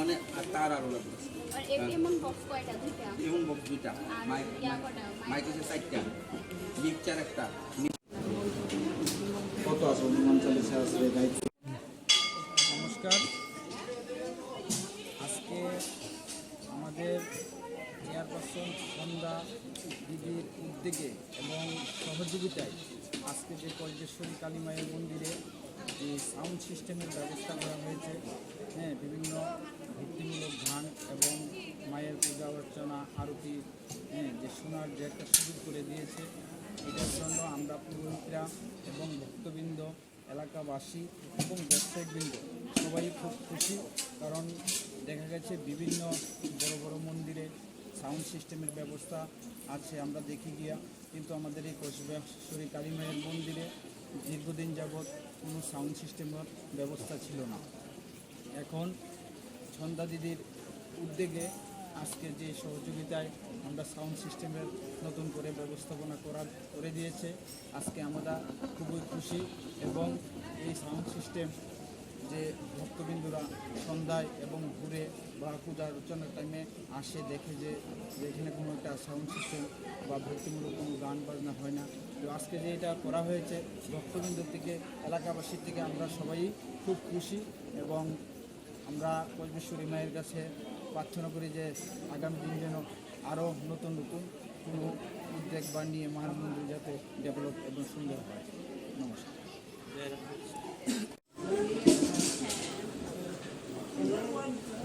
অনেক তার আরো লাগবে এমন বক্স কয়টা দুইটা এবং বক্স দুইটা মাইক হচ্ছে 4টা মিক্সচার একটা কত আছে অনুমান চলেছে আসলে গাইড। নমস্কার, আজকে আমাদের চেয়ারপারসন সন্ধ্যা দিদির উদ্যোগে এবং সহযোগিতায় আজকে যে কল্পেশ্বরী কালী মায়ের মন্দিরে যে সাউন্ড সিস্টেমের ব্যবস্থা করা হয়েছে, হ্যাঁ, বিভিন্ন ভক্তিমূলক গান এবং মায়ের পূজা অর্চনা আরতি, হ্যাঁ, যে শোনার যে একটা সুযোগ করে দিয়েছে, এটার জন্য আমরা পুরোহিতরা এবং ভক্তবৃন্দ, এলাকাবাসী এবং ব্যবসায়িকবৃন্দ সবাই খুব খুশি। কারণ দেখা গেছে বিভিন্ন বড় বড় মন্দিরে সাউন্ড সিস্টেমের ব্যবস্থা আছে আমরা দেখি গিয়া, কিন্তু আমাদের এই কল্পেশ্বরী কালী মায়ের মন্দিরে দীর্ঘদিন যাবৎ কোনো সাউন্ড সিস্টেমের ব্যবস্থা ছিল না। এখন সন্ধ্যা দিদির উদ্যোগে আজকে যে সহযোগিতায় আমরা সাউন্ড সিস্টেমের নতুন করে ব্যবস্থাপনা করে দিয়েছে, আজকে আমরা খুবই খুশি। এবং এই সাউন্ড সিস্টেম যে ভক্তবিন্দুরা সন্ধ্যায় এবং ঘুরে বা পূজা অর্চনার টাইমে আসে দেখে যে এখানে কোনো একটা সাউন্ড সিস্টেম বা ভক্তিমূলক কোনো গান বাজনা হয় না। তো আজকে যে এটা করা হয়েছে ভক্তবিন্দুর থেকে, এলাকাবাসীর থেকে আমরা সবাই খুব খুশি। এবং আমরা কল্পেশ্বরী মায়ের কাছে প্রার্থনা করি যে আগামী দিন যেন আরও নতুন নতুন কোনো উদ্যোগ বা নিয়ে মায়ের মন্দির যাতে ডেভেলপ এবং সুন্দর হয়। নমস্কার।